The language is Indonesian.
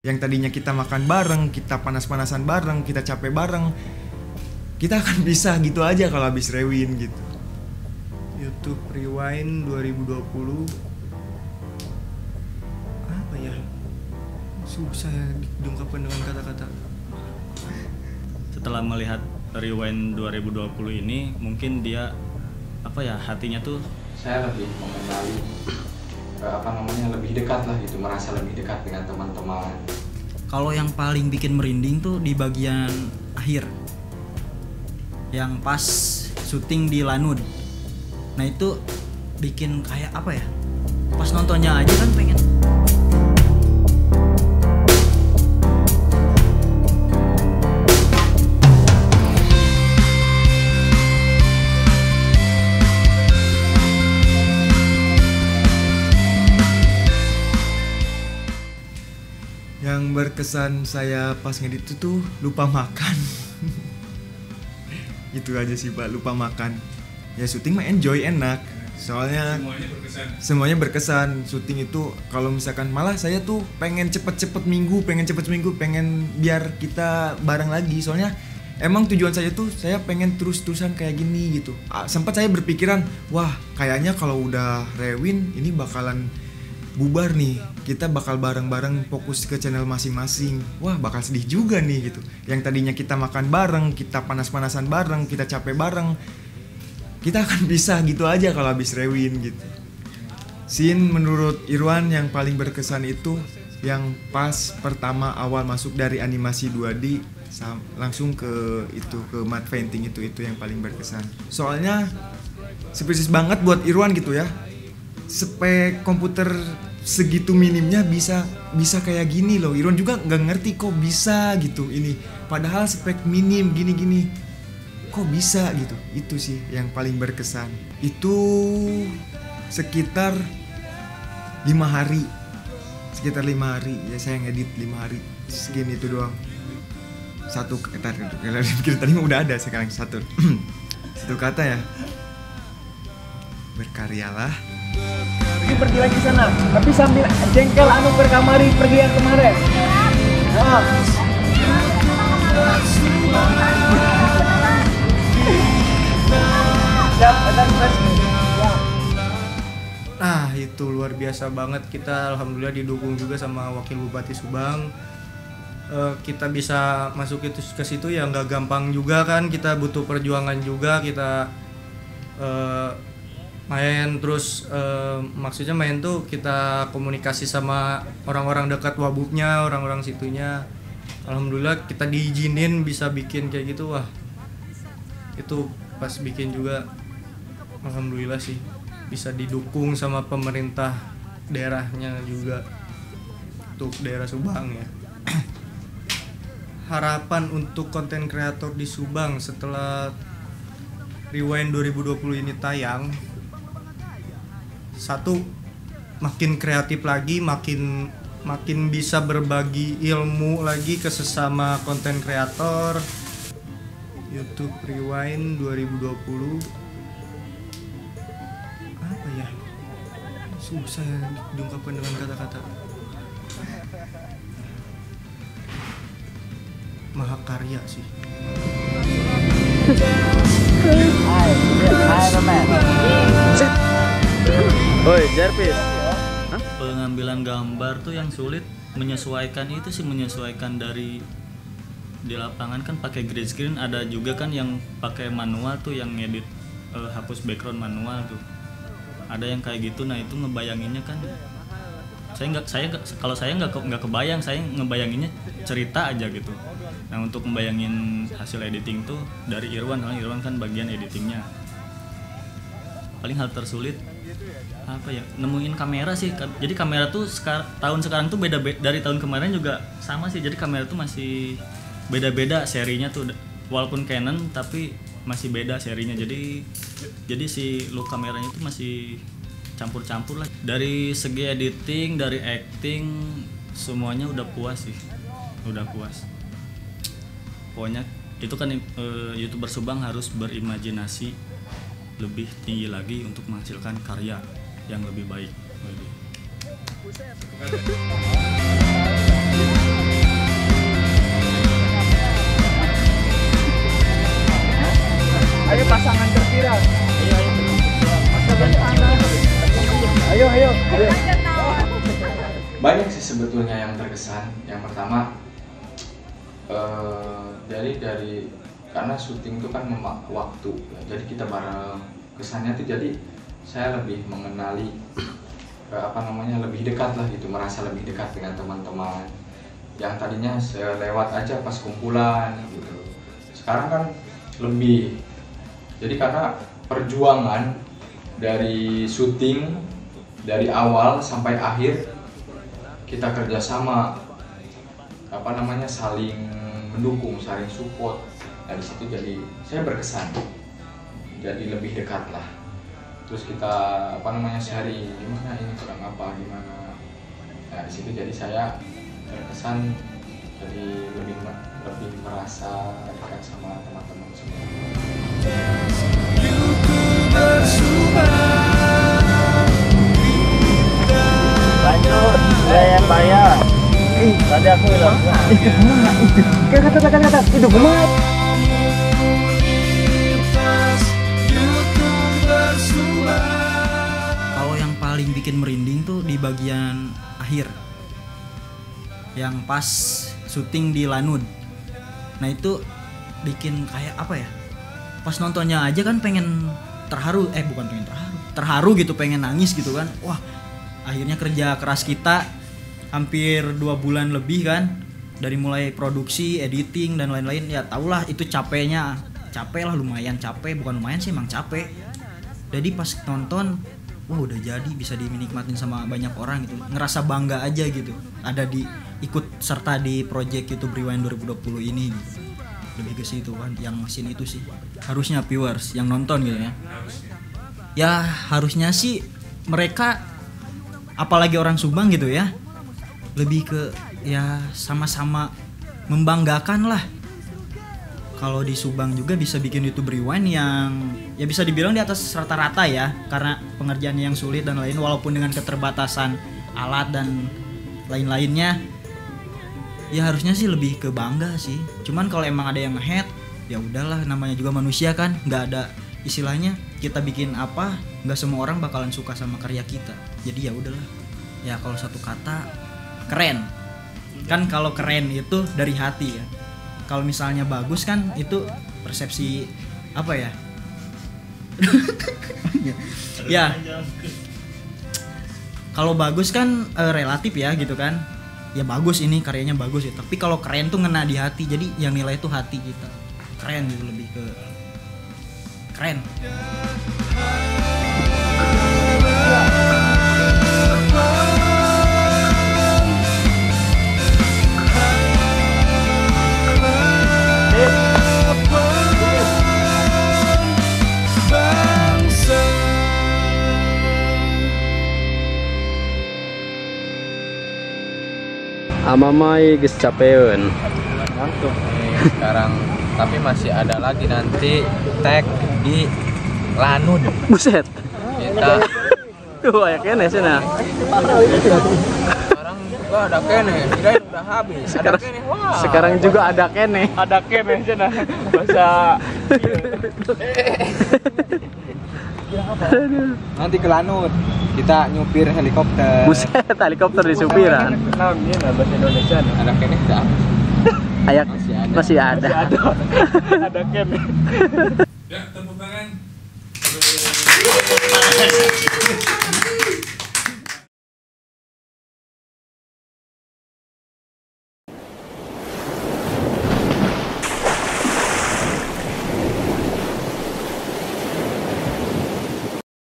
Yang tadinya kita makan bareng, kita panas-panasan bareng, kita capek bareng, kita akan bisa gitu aja kalau habis Rewind gitu. YouTube Rewind 2020 apa ya? Susah ya diungkapkan dengan kata-kata. Setelah melihat Rewind 2020 ini, mungkin dia hatinya tuh saya lebih mengenali lebih dekat lah gitu, merasa lebih dekat dengan teman-teman. Kalau yang paling bikin merinding tuh di bagian akhir, yang pas syuting di Lanud. Nah itu bikin kayak apa ya? Pas nontonnya aja kan pengen. Yang berkesan saya pas ngedit itu tuh lupa makan. Itu aja sih Pak, lupa makan. Ya syuting mah enjoy, enak. Soalnya semuanya berkesan. Syuting itu kalau misalkan malah saya tuh pengen cepet minggu, pengen biar kita bareng lagi. Soalnya emang tujuan saya tuh saya pengen terus-terusan kayak gini gitu. Sempat saya berpikiran, wah kayaknya kalau udah Rewind ini bakalan bubar nih, kita bakal bareng-bareng fokus ke channel masing-masing. Wah bakal sedih juga nih gitu. Yang tadinya kita makan bareng, kita panas-panasan bareng, kita capek bareng, kita akan bisa gitu aja kalau habis Rewind gitu. Scene menurut Irwan yang paling berkesan itu yang pas pertama awal masuk dari animasi 2D langsung ke matte painting itu yang paling berkesan. Soalnya spesies banget buat Irwan gitu ya. Spek komputer segitu minimnya bisa kayak gini loh. Irwan juga nggak ngerti kok bisa gitu ini. Padahal spek minim gini kok bisa gitu. Itu sih yang paling berkesan. Itu sekitar 5 hari. Sekitar 5 hari ya saya ngedit 5 hari. Segini itu doang. Satu kata tadi udah ada sekarang satu kata ya. Berkaryalah. Pergi lagi sana, tapi sambil jengkel berkamari pergi yang kemarin. Nah itu luar biasa banget, kita alhamdulillah didukung juga sama Wakil Bupati Subang. Kita bisa masuk ke situ ya nggak gampang juga kan, kita butuh perjuangan juga, kita main terus maksudnya main tuh kita komunikasi sama orang-orang dekat Wabubnya, orang-orang situnya. Alhamdulillah kita diizinin bisa bikin kayak gitu. Wah itu pas bikin juga alhamdulillah sih bisa didukung sama pemerintah daerahnya juga untuk daerah Subang ya. Harapan untuk konten kreator di Subang setelah Rewind 2020 ini tayang, satu, makin kreatif lagi, makin bisa berbagi ilmu lagi ke sesama konten kreator. YouTube Rewind 2020 apa ya? Susah ya diungkapkan dengan kata-kata. Mahakarya sih. Oi, Jarvis. pengambilan gambar tuh yang sulit menyesuaikan dari di lapangan kan pakai green screen, ada juga kan yang pakai manual tuh yang ngedit hapus background manual tuh. Ada yang kayak gitu. Nah, itu ngebayanginnya kan kalau saya nggak kebayang, saya ngebayanginnya cerita aja gitu. Nah, untuk ngebayangin hasil editing tuh dari Irwan, karena Irwan kan bagian editingnya. Paling hal tersulit apa ya, nemuin kamera sih. Jadi kamera tuh tahun sekarang tuh beda dari tahun kemarin juga sama sih. Jadi kamera tuh masih beda-beda serinya tuh, walaupun Canon tapi masih beda serinya. Jadi si look kameranya tuh masih campur-campur lah. Dari segi editing, dari acting, semuanya udah puas sih, udah puas. Pokoknya itu kan YouTuber Subang harus berimajinasi lebih tinggi lagi untuk menghasilkan karya yang lebih baik. Banyak sih sebetulnya yang terkesan. Yang pertama dari karena syuting itu kan memakan waktu ya. Jadi kita bareng, kesannya tuh jadi saya lebih mengenali lebih dekat lah gitu, merasa lebih dekat dengan teman-teman yang tadinya lewat aja pas kumpulan gitu. Sekarang kan lebih, jadi karena perjuangan dari syuting dari awal sampai akhir kita kerjasama saling mendukung, saling support. Dari situ jadi saya berkesan, jadi lebih dekat lah. Terus kita sharing gimana ini kurang apa gimana. Nah di situ jadi saya terkesan, jadi lebih merasa dekat sama teman-teman semua. Lanjut, saya yang bayar. Tadi aku bilang kata itu gemat. Kalau yang paling bikin merinding tuh di bagian akhir, yang pas syuting di Lanud. Nah itu bikin kayak apa ya, pas nontonnya aja kan pengen terharu, terharu gitu, pengen nangis gitu kan. Wah, akhirnya kerja keras kita hampir 2 bulan lebih kan, dari mulai produksi, editing dan lain-lain. Ya tahulah itu capek lah, lumayan capek, bukan lumayan sih, emang capek. Jadi pas nonton, wah udah jadi, bisa dinikmatin sama banyak orang gitu, ngerasa bangga aja gitu, ada ikut serta di project YouTube Rewind 2020 ini gitu. Lebih ke situ kan, yang mesin itu sih harusnya viewers yang nonton gitu ya. Ya harusnya sih mereka, apalagi orang Subang gitu ya, lebih ke ya sama-sama membanggakan lah. Kalau di Subang juga bisa bikin YouTube Rewind yang ya bisa dibilang di atas rata-rata ya, karena pengerjaannya yang sulit dan lain, walaupun dengan keterbatasan alat dan lain-lainnya. Ya harusnya sih lebih ke bangga sih. Cuman kalau emang ada yang nge-hate, ya udahlah, namanya juga manusia kan, nggak ada istilahnya kita bikin apa, nggak semua orang bakalan suka sama karya kita. Jadi ya udahlah. Ya kalau satu kata, keren. Kan kalau keren itu dari hati ya. Kalau misalnya bagus kan itu persepsi apa ya? Ya. Kalau bagus kan relatif ya gitu kan. Ya bagus, ini karyanya bagus ya. Tapi kalau keren tuh ngena di hati. Jadi yang nilai itu hati kita. Keren gitu, lebih ke keren. Amamai geus capeun. Ngantuk nih sekarang, tapi masih ada lagi nanti tag di Lanud. Buset. Kita Tuh aya kene cenah. sekarang juga ada kene, kirain udah habis. Ada kene, wah. Sekarang juga ada kene. Ada kene cenah. Bahasa Nanti ke Lanud kita nyupir helikopter. Buset, helikopter di supiran. naon ieu bahasa Indonesia. Ada kene udah habis. Ayak masih ada. Ada kene. Ya, tepuk tangan.